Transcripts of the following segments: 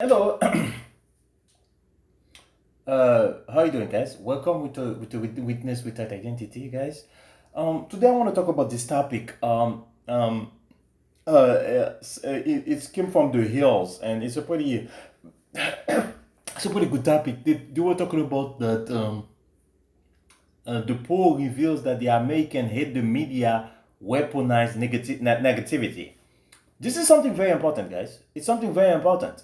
Hello, how you doing, guys? Welcome with Witness Without Identity, guys. Today I want to talk about this topic. It came from the hills, and it's a pretty good topic. They were talking about that. The poll reveals that the American hate the media weaponized negativity. This is something very important, guys. It's something very important.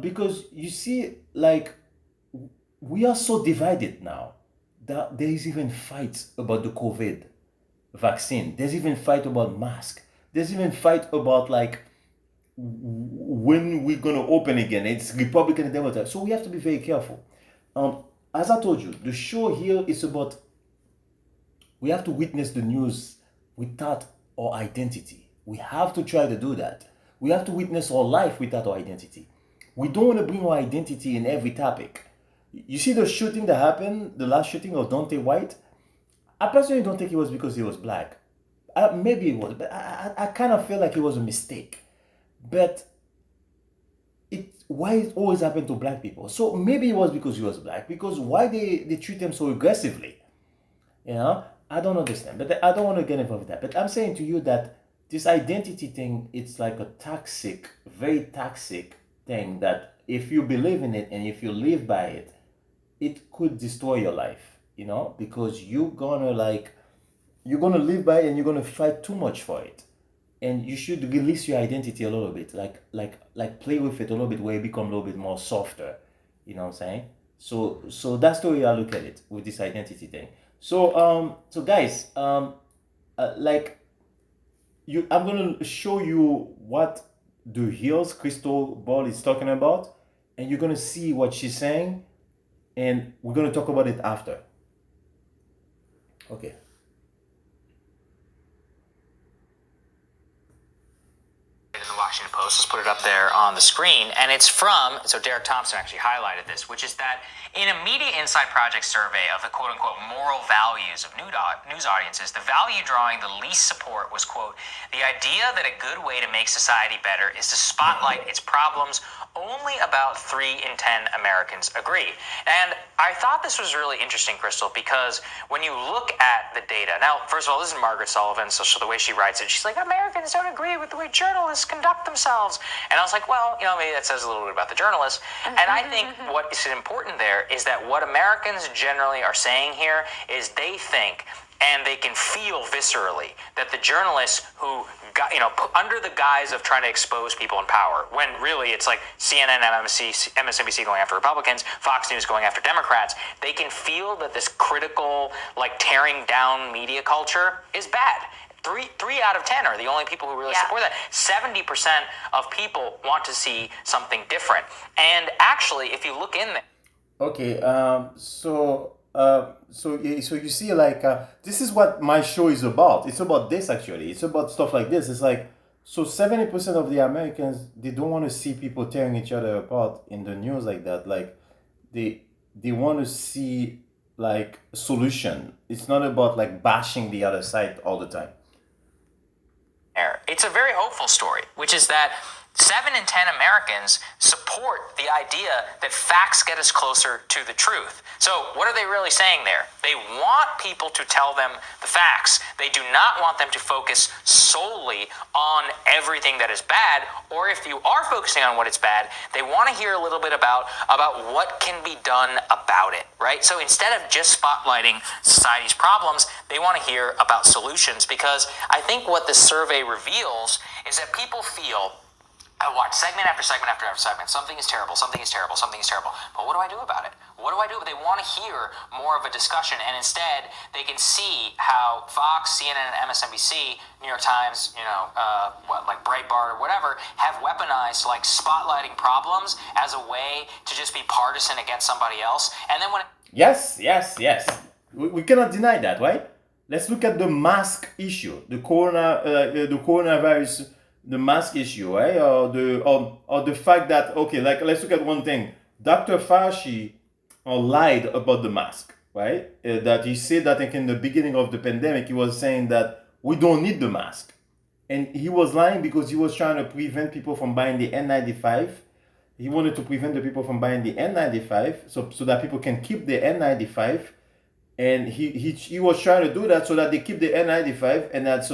Because you see, like, we are so divided now that there is even fights about the COVID vaccine. There's even fight about mask. There's even fight about like when we're gonna open again. It's Republican and Democrat. So we have to be very careful. As I told you, the show here is about we have to witness the news without our identity. We have to try to do that. We have to witness our life without our identity. We don't want to bring our identity in every topic. You see the shooting that happened, the last shooting of Dante White? I personally don't think it was because he was black. Maybe it was, but I kind of feel like it was a mistake. But why it always happened to black people? So maybe it was because he was black. Because why they treat him so aggressively? You know, I don't understand, but I don't want to get involved with that. But I'm saying to you that this identity thing, it's like a toxic, very toxic thing that if you believe in it and if you live by it, it could destroy your life, because you're gonna live by it and you're gonna fight too much for it. And you should release your identity a little bit, like play with it a little bit where it become a little bit more softer. You know what I'm saying? So that's the way I look at it with this identity thing. So guys, like I'm gonna show you what the Hills crystal ball is talking about, and you're gonna see what she's saying, and we're gonna talk about it after. Okay. In the Washington Post, let's put it up there on the screen, and it's from, so Derek Thompson actually highlighted this, which is that in a Media Insight Project survey of the quote-unquote moral values of news audiences, the value drawing the least support was, quote, the idea that a good way to make society better is to spotlight its problems. Only about 3 in 10 Americans agree. And I thought this was really interesting, Crystal, because when you look at the data, now, first of all, this is Margaret Sullivan, so the way she writes it, she's like, Americans don't agree with the way journalists conduct themselves. And I was like, well, maybe that says a little bit about the journalists. And I think what is important there is that what Americans generally are saying here is they think and they can feel viscerally that the journalists who got, under the guise of trying to expose people in power, when really it's like CNN, MSNBC going after Republicans, Fox News going after Democrats, they can feel that this critical, like tearing down media culture is bad. Three out of 10 are the only people who really support that. 70% of people want to see something different. And actually, if you look in there. Okay. So you see, this is what my show is about. It's about this actually. It's about stuff like this. It's like 70% of the Americans, they don't want to see people tearing each other apart in the news like that. Like they want to see like a solution. It's not about like bashing the other side all the time. It's a very hopeful story, which is that 7 in 10 Americans support the idea that facts get us closer to the truth. So what are they really saying there? They want people to tell them the facts. They do not want them to focus solely on everything that is bad, or if you are focusing on what is bad, they want to hear a little bit about what can be done about it, right? So instead of just spotlighting society's problems, they want to hear about solutions, because I think what this survey reveals is that people feel, I watch segment after segment after segment. Something is terrible, something is terrible, something is terrible. But what do I do about it? What do I do? They want to hear more of a discussion, and instead they can see how Fox, CNN, and MSNBC, New York Times, like Breitbart or whatever, have weaponized like spotlighting problems as a way to just be partisan against somebody else. And then when Yes. We cannot deny that, right? Let's look at the mask issue, the coronavirus, the mask issue, right? Or the fact that, okay, like let's look at one thing. Dr. Fauci lied about the mask, right? That he said that in the beginning of the pandemic, he was saying that we don't need the mask. And he was lying because he was trying to prevent people from buying the N95 He wanted to prevent the people from buying the N95, so that people can keep the N95, and he was trying to do that so that they keep the N95, and that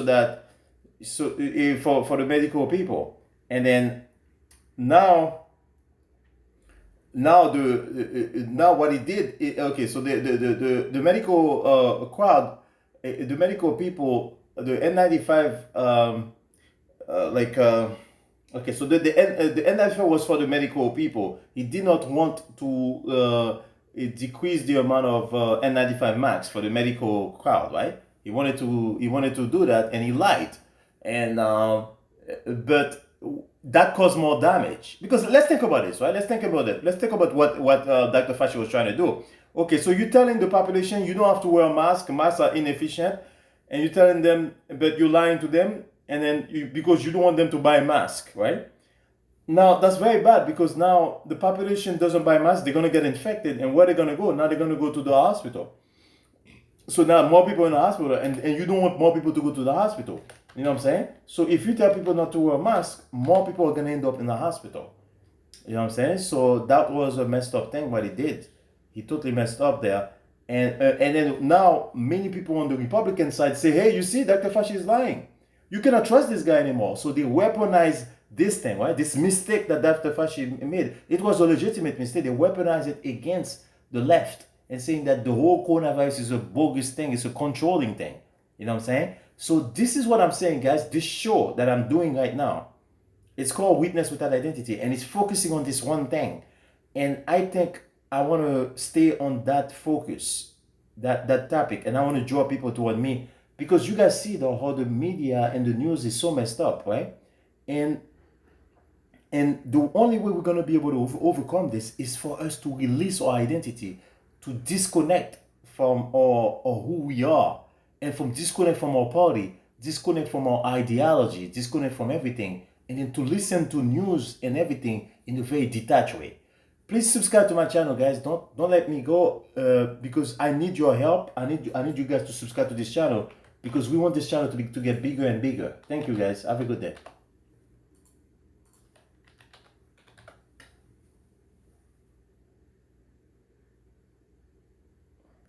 for the medical people. And then now now what he did, okay, so the medical crowd, the medical people, the N95, okay, so the N95 was for the medical people. He did not want to decrease the amount of N95 max for the medical crowd, right? He wanted to do that, and he lied. And but that caused more damage, because let's think about this, right? Let's think about it. Let's think about what Dr. Fauci was trying to do. Okay, so you're telling the population you don't have to wear a mask. Masks are inefficient, and you're telling them, but you're lying to them, and then because you don't want them to buy a mask, right? Now that's very bad, because now the population doesn't buy masks, they're gonna get infected, and where they're gonna go? Now they're gonna go to the hospital. So now more people in the hospital, and you don't want more people to go to the hospital. You know what I'm saying? So if you tell people not to wear a mask, more people are gonna end up in the hospital. You know what I'm saying? So that was a messed up thing what he did. He totally messed up there. And then now many people on the Republican side say, hey, you see, Dr. Fauci is lying. You cannot trust this guy anymore. So they weaponize this thing, right? This mistake that Dr. Fauci made. It was a legitimate mistake. They weaponized it against the left, and saying that the whole coronavirus is a bogus thing. It's a controlling thing. You know what I'm saying? So this is what I'm saying, guys. This show that I'm doing right now, it's called Witness Without Identity, and it's focusing on this one thing. And I think I want to stay on that focus, that topic, and I want to draw people toward me, because you guys see how the media and the news is so messed up, right? And the only way we're going to be able to overcome this is for us to release our identity, to disconnect from our who we are, and from disconnect from our party, disconnect from our ideology, disconnect from everything, and then to listen to news and everything in a very detached way. Please subscribe to my channel, guys. Don't let me go, because I need your help. I need you guys to subscribe to this channel, because we want this channel to get bigger and bigger. Thank you, guys. Have a good day.